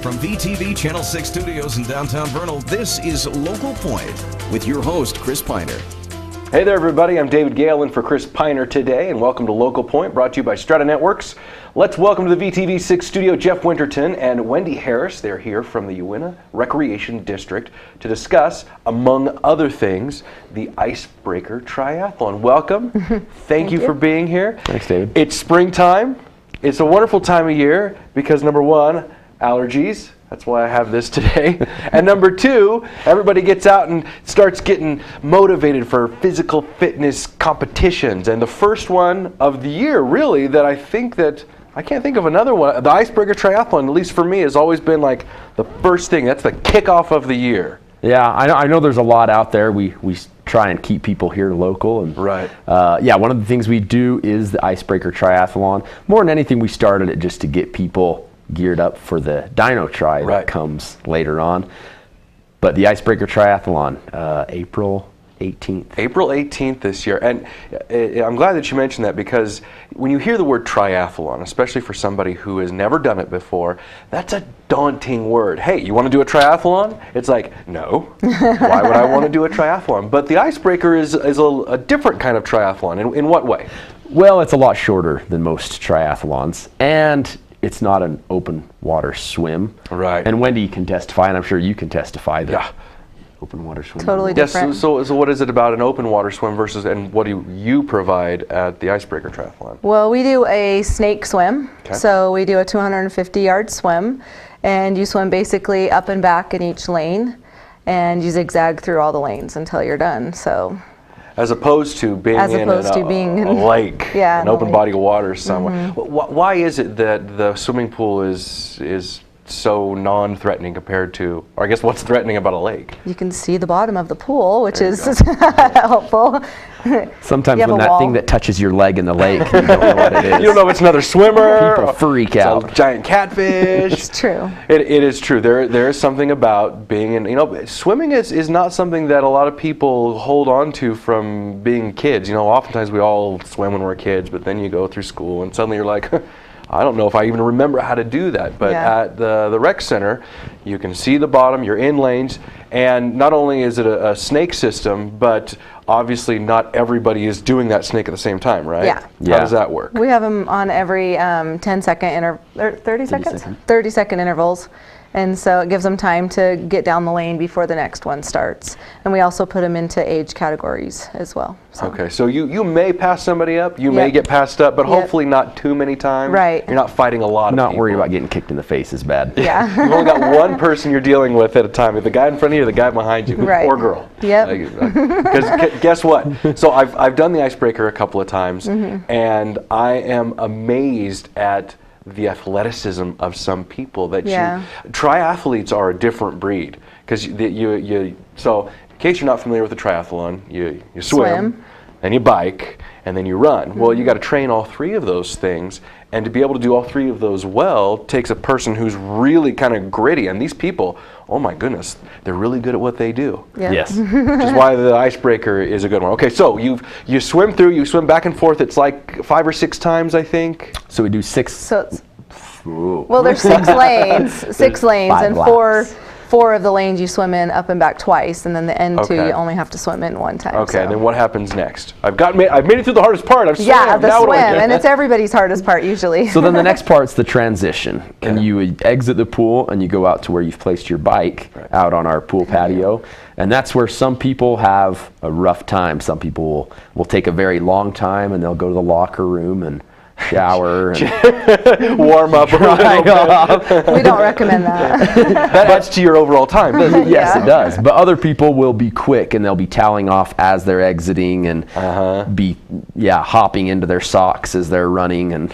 From VTV Channel 6 Studios in downtown Vernal, this is Local Point with your host, Chris Piner. Hey there, everybody. I'm David Gale in for Chris Piner today, and welcome to Local Point, brought to you by Strata Networks. Let's welcome to the VTV6 Studio Jeff Winterton and Wendy Harris. They're here from the Uintah Recreation District to discuss, among other things, the Ice Breaker Triathlon. Welcome. Thank you for being here. Thanks, David. It's springtime. It's a wonderful time of year because, number one, allergies. That's why I have this today. And number two, everybody gets out and starts getting motivated for physical fitness competitions. And the first one of the year, really, that I can't think of another one. The Ice Breaker Triathlon, at least for me, has always been like the first thing. That's the kickoff of the year. Yeah, I know there's a lot out there. We try and keep people here local. And right. One of the things we do is the Ice Breaker Triathlon. More than anything, we started it just to get people geared up for the Dino Tri that comes later on. But the Ice Breaker Triathlon, April 18th. April 18th this year. And I'm glad that you mentioned that, because when you hear the word triathlon, especially for somebody who has never done it before, that's a daunting word. Hey, you want to do a triathlon? It's like, no. Why would I want to do a triathlon? But the Ice Breaker is a different kind of triathlon. In what way? Well, it's a lot shorter than most triathlons. And it's not an open water swim. Right. And Wendy can testify, and I'm sure you can testify that open water swim. Totally different. Yes, so what is it about an open water swim versus, and what do you provide at the Ice Breaker Triathlon? Well, we do a snake swim. Okay. So we do a 250-yard swim, and you swim basically up and back in each lane, and you zigzag through all the lanes until you're done. So, as opposed to being in a lake, an open body of water somewhere. Why is it that the swimming pool is so non-threatening compared to, or I guess what's threatening about a lake? You can see the bottom of the pool, which is helpful. Sometimes when that thing that touches your leg in the lake, you don't know what it is. You don't know if it's another swimmer. People freak out. A giant catfish. It's true. It is true. There is something about being in, swimming is not something that a lot of people hold on to from being kids. Oftentimes we all swim when we're kids, but then you go through school and suddenly you're like, I don't know if I even remember how to do that. But at the rec center, you can see the bottom, you're in lanes, and not only is it a snake system, but obviously not everybody is doing that snake at the same time, right? Yeah. How does that work? We have them on every 10-second 30 seconds? 30-second intervals. And so it gives them time to get down the lane before the next one starts. And we also put them into age categories as well. So. Okay, so you may pass somebody up, you may get passed up, but hopefully not too many times. Right. You're not fighting a lot of people. Not worried about getting kicked in the face is bad. Yeah. You've only got one person you're dealing with at a time. The guy in front of you or the guy behind you, or girl. Yep. Because guess what? So I've done the Ice Breaker a couple of times, and I am amazed at the athleticism of some people triathletes are a different breed, because so in case you're not familiar with the triathlon, you swim, then you bike, and then you run. Well, you got to train all three of those things, and to be able to do all three of those well takes a person who's really kind of gritty, and these people, oh my goodness, they're really good at what they do. Yep. Yes. Which is why the Ice Breaker is a good one. Okay, so you swim back and forth. It's like 5 or 6 times, I think. So we do 6. So there's 6 lanes, 6 lanes, and 4 of the lanes you swim in up and back twice, and then the end 2 you only have to swim in 1 time. Okay, and then what happens next? I've made it through the hardest part. I've swam. Yeah, the swim, and it's everybody's hardest part usually. So then the next part's the transition, and you would exit the pool and you go out to where you've placed your bike out on our pool patio, and that's where some people have a rough time. Some people will take a very long time, and they'll go to the locker room and shower and warm up. We don't recommend that. That adds to your overall time, doesn't it? Yes, it does. But other people will be quick, and they'll be toweling off as they're exiting, and be hopping into their socks as they're running, and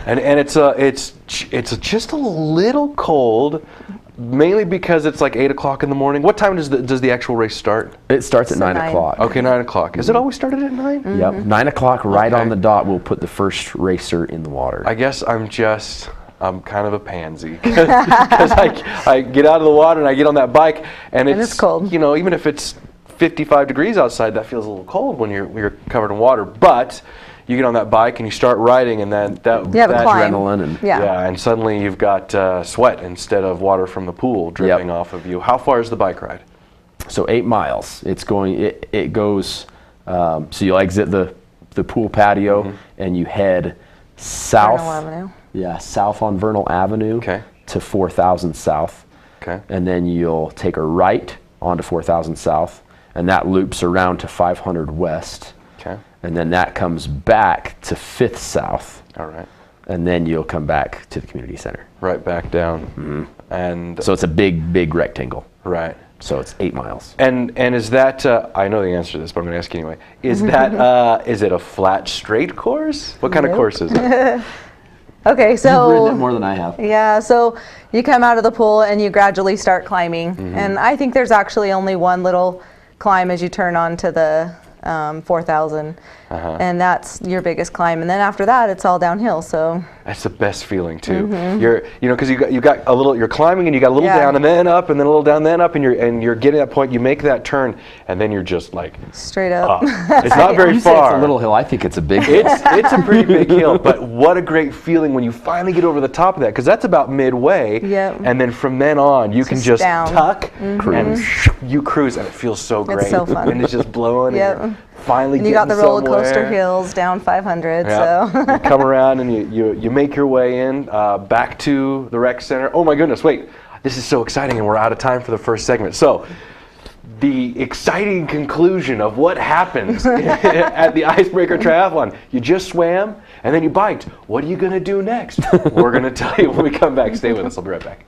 and it's just a little cold. Mainly because it's like 8 o'clock in the morning. What time does the actual race start? It starts at 9 o'clock. Okay, 9 o'clock. Is it always started at 9? Mm-hmm. Yep, 9 o'clock right on the dot. We'll put the first racer in the water. I guess I'm kind of a pansy, because I get out of the water and I get on that bike, and it's cold. Even if it's 55 degrees outside, that feels a little cold when you're covered in water. But you get on that bike and you start riding, and then that adrenaline and and suddenly you've got sweat instead of water from the pool dripping off of you. How far is the bike ride? So 8 miles. It goes. So you'll exit the pool patio and you head south. Vernal Avenue. Yeah, south on Vernal Avenue to 4000 South. Okay. And then you'll take a right onto 4000 South, and that loops around to 500 West. Okay. And then that comes back to 5th South. All right. And then you'll come back to the community center. Right back down. And so it's a big rectangle. Right. So it's 8 miles. And is that, I know the answer to this, but I'm going to ask you anyway. Is that, is it a flat, straight course? What kind of course is it? Okay, so... You've ridden it more than I have. Yeah, so you come out of the pool and you gradually start climbing. And I think there's actually only one little climb as you turn onto the 4,000. And that's your biggest climb. And then after that, it's all downhill, so... That's the best feeling too. You're, because you got a little. You're climbing and you got a little down and then up and then a little down, then up, and you're getting to that point. You make that turn and then you're just like straight up. It's not very you far. Say it's a little hill. I think it's a big hill. It's a pretty big hill, but what a great feeling when you finally get over the top of that, because that's about midway. And then from then on, you can just tuck and you cruise, and it feels so great. It's so fun. And it's just blowing. And you're finally and you got the roller coaster somewhere. hills down 500. So you come around and you make your way in back to the rec center. Oh my goodness, wait, this is so exciting, and we're out of time for the first segment. So the exciting conclusion of what happens at the Ice Breaker Triathlon. You just swam and then you biked. What are you going to do next? We're going to tell you when we come back. Stay with us. I'll be right back.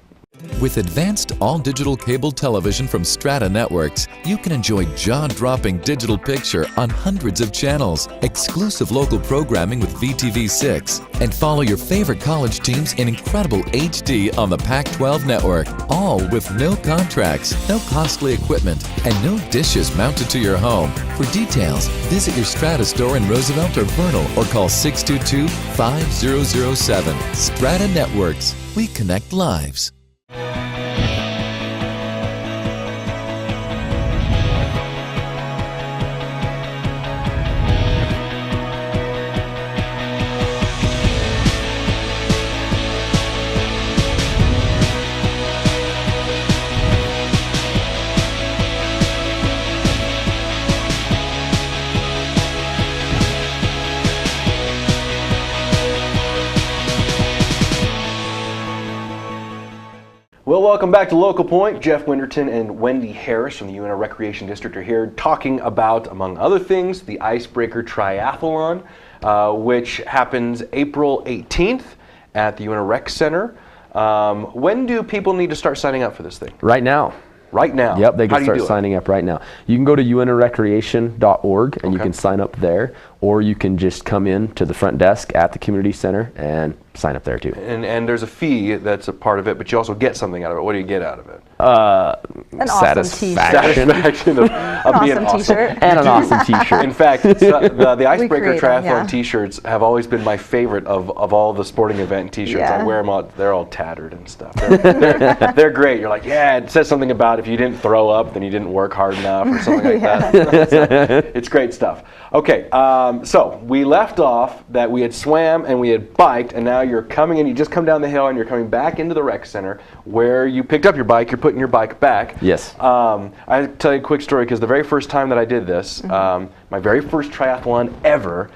With advanced all-digital cable television from Strata Networks, you can enjoy jaw-dropping digital picture on hundreds of channels, exclusive local programming with VTV6, and follow your favorite college teams in incredible HD on the Pac-12 network, all with no contracts, no costly equipment, and no dishes mounted to your home. For details, visit your Strata store in Roosevelt or Vernal or call 622-5007. Strata Networks. We connect lives. Well, welcome back to Local Point. Jeff Winterton and Wendy Harris from the Uintah Recreation District are here talking about, among other things, the Ice Breaker Triathlon, which happens April 18th at the Uintah Rec Center. When do people need to start signing up for this thing? Right now. Right now? Yep, they can start signing up right now. You can go to uintahrecreation.org and you can sign up there, or you can just come in to the front desk at the community center and sign up there too. And there's a fee that's a part of it, but you also get something out of it. What do you get out of it? An satisfaction of being awesome. T-shirt. And an awesome T-shirt. In fact, the Ice Breaker Triathlon them, T-shirts have always been my favorite of all the sporting event T-shirts. I wear them all. They're all tattered and stuff. They're great. You're like, yeah, it says something about if you didn't throw up, then you didn't work hard enough or something like that. It's great stuff. Okay, so we left off that we had swam and we had biked, and now you're coming in. You just come down the hill and you're coming back into the rec center where you picked up your bike. You're putting your bike back. Yes. I'll tell you a quick story, because the very first time that I did this, my very first triathlon ever,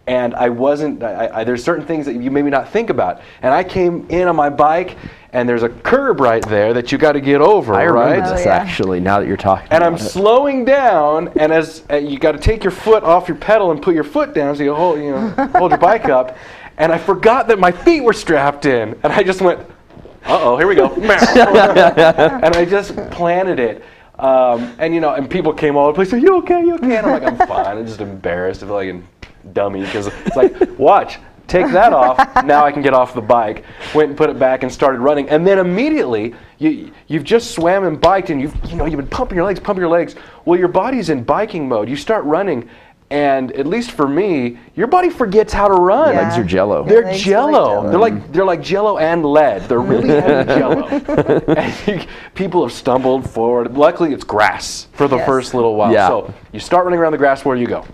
and I wasn't, there's certain things that you maybe not think about. And I came in on my bike, and there's a curb right there that you got to get over, I right? remember this actually, now that you're talking and about I'm slowing down, and as you got to take your foot off your pedal and put your foot down so you hold your bike up. And I forgot that my feet were strapped in, and I just went, uh-oh, here we go. And I just planted it. And people came all over the place, are you okay, you okay? And I'm like, I'm fine. I'm just embarrassed. I feel like a dummy, because it's like, watch, take that off, now I can get off the bike. Went and put it back and started running. And then immediately, you've just swam and biked, and you've been pumping your legs. Well, your body's in biking mode. You start running, and at least for me, your body forgets how to run. Legs are jello. They're jello. They're like jello and lead. They're really heavy jello. And people have stumbled forward. Luckily, it's grass for the first little while. Yeah. So you start running around the grass. Where do you go?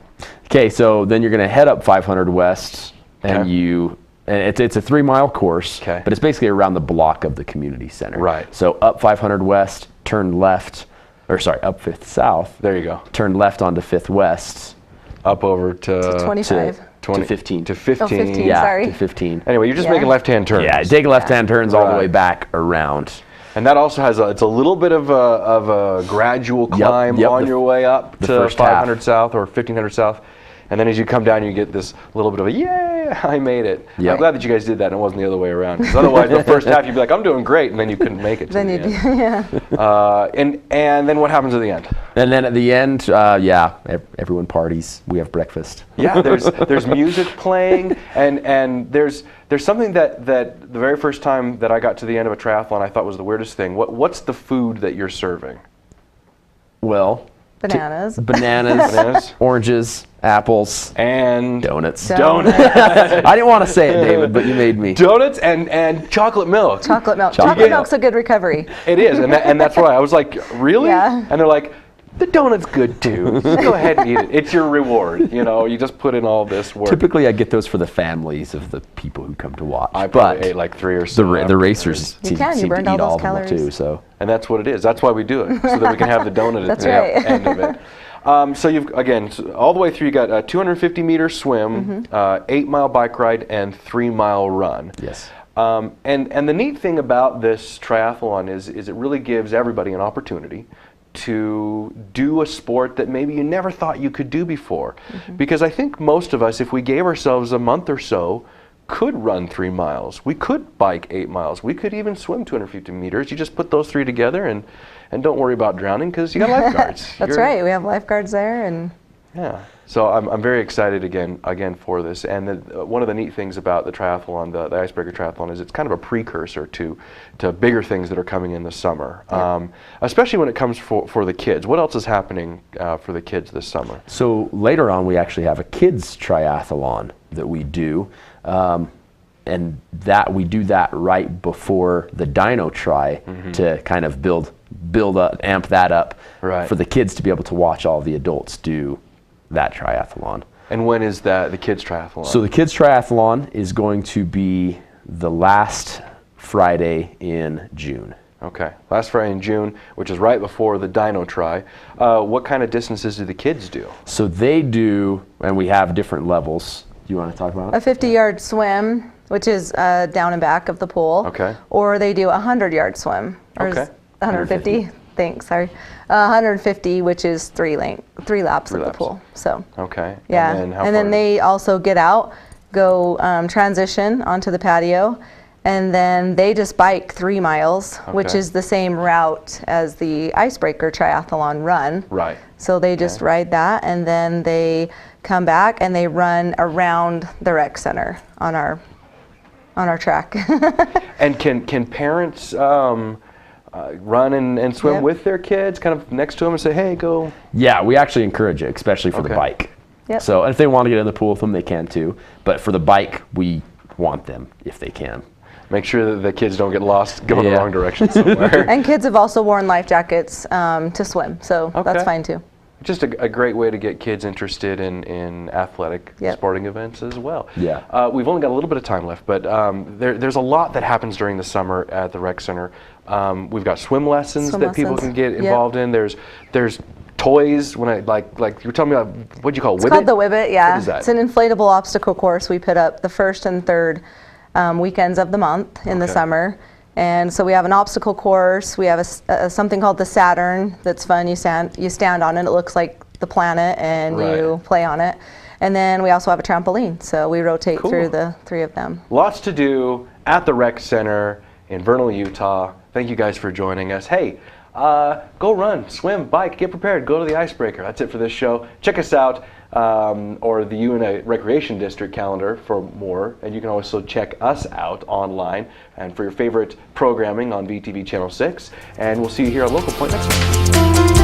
Okay, so then you're going to head up 500 West, and Okay. it's a 3-mile course, Okay. but it's basically around the block of the community center. Right. So up 500 West, turn left, up 5th South. There you go. Turn left onto 5th West. Up over to 25. To 15. To 15. Oh, 15. Yeah, Sorry. to 15. Anyway, you're just Yeah. making left-hand turns. Yeah, take left-hand turns all the way Right. back around. And that also has it's a little bit of a gradual climb yep, on your way up the to first 500 half. South or 1500 South. And then as you come down, you get this little bit of a, yay, I made it. Yep. I'm glad that you guys did that and it wasn't the other way around. Because otherwise, the first half, you'd be like, I'm doing great, and then you couldn't make it to Then the you'd end. yeah. And then what happens at the end? And then at the end, everyone parties. We have breakfast. Yeah, there's music playing, and there's something that the very first time that I got to the end of a triathlon, I thought was the weirdest thing. What's the food that you're serving? Well, Bananas. Bananas. oranges, apples, And donuts. donuts. I didn't want to say it, David, but you made me. Donuts and chocolate milk. Chocolate milk. Chocolate Chocolate milk. milk's a good recovery. It is, and that's why I was like, really? Yeah. And they're like, the donut's good too. Just go ahead and eat it. It's your reward. You just put in all this work. Typically, I get those for the families of the people who come to watch. I but probably ate like 3 or so. the racers You seem can, you burned to eat all all those of them calories. too. So And that's what it is. That's why we do it, so that we can have the donut at That's the right. end of it. So you've, again, all the way through, you got a 250-meter swim, 8-mile bike ride, and 3-mile run. yes. And the neat thing about this triathlon is it really gives everybody an opportunity to do a sport that maybe you never thought you could do before. Because I think most of us, if we gave ourselves a month or so, could run 3 miles. We could bike 8 miles. We could even swim 250 meters. You just put those 3 together and don't worry about drowning because you got lifeguards. That's right. We have lifeguards there, and Yeah. So I'm very excited again for this. And one of the neat things about the triathlon, the Ice Breaker Triathlon, is it's kind of a precursor to bigger things that are coming in the summer, especially when it comes for the kids. What else is happening for the kids this summer? So later on, we actually have a kids triathlon that we do, and that we do that right before the Dyno Tri to kind of build up, amp that up for the kids to be able to watch all the adults do that triathlon. And when is that, the kids triathlon? So the kids triathlon is going to be the last Friday in June. Okay, last Friday in June, which is right before the Dyno Tri. What kind of distances do the kids do? So they do, and we have different levels. Do you want to talk about a it? 50-yard swim, which is down and back of the pool. Okay. Or they do a 100-yard swim. Or Okay. 150. Thanks. Sorry. 150, which is 3 laps of the pool. So. Okay. Yeah. And then, how and then far? they also get out, go transition onto the patio, and then they just bike 3 miles, which Okay. is the same route as the Ice Breaker Triathlon run. Right. So they just ride that, and then they come back and they run around the rec center on our track. And can parents run and swim Yep. with their kids, kind of next to them, and say, "Hey, go"? Yeah, we actually encourage it, especially for the Okay. bike. Yep. So if they want to get in the pool with them, they can too. But for the bike, we want them if they can. Make sure that the kids don't get lost, go in the Yeah. wrong direction somewhere. And kids have also worn life jackets to swim, so Okay. that's fine too. Just a great way to get kids interested in athletic Yep. sporting events as well. Yeah. We've only got a little bit of time left, but there's a lot that happens during the summer at the rec center. We've got swim lessons Swim that people lessons. can get Yep. involved in. There's toys. When I like you were telling me, what'd you call it? It's called the Wibbit, yeah. What is that? It's an inflatable obstacle course we put up the first and third weekends of the month in the Okay. summer. And so we have an obstacle course. We have something called the Saturn that's fun. You stand on it. It looks like the planet, and you play on it. And then we also have a trampoline. So we rotate Cool. through the 3 of them. Lots to do at the rec center in Vernal, Utah. Thank you guys for joining us. Hey, go run, swim, bike, get prepared, go to the Ice Breaker. That's it for this show. Check us out, or the Uintah Recreation District calendar for more. And you can also check us out online and for your favorite programming on VTV Channel 6. And we'll see you here on Local Point next time.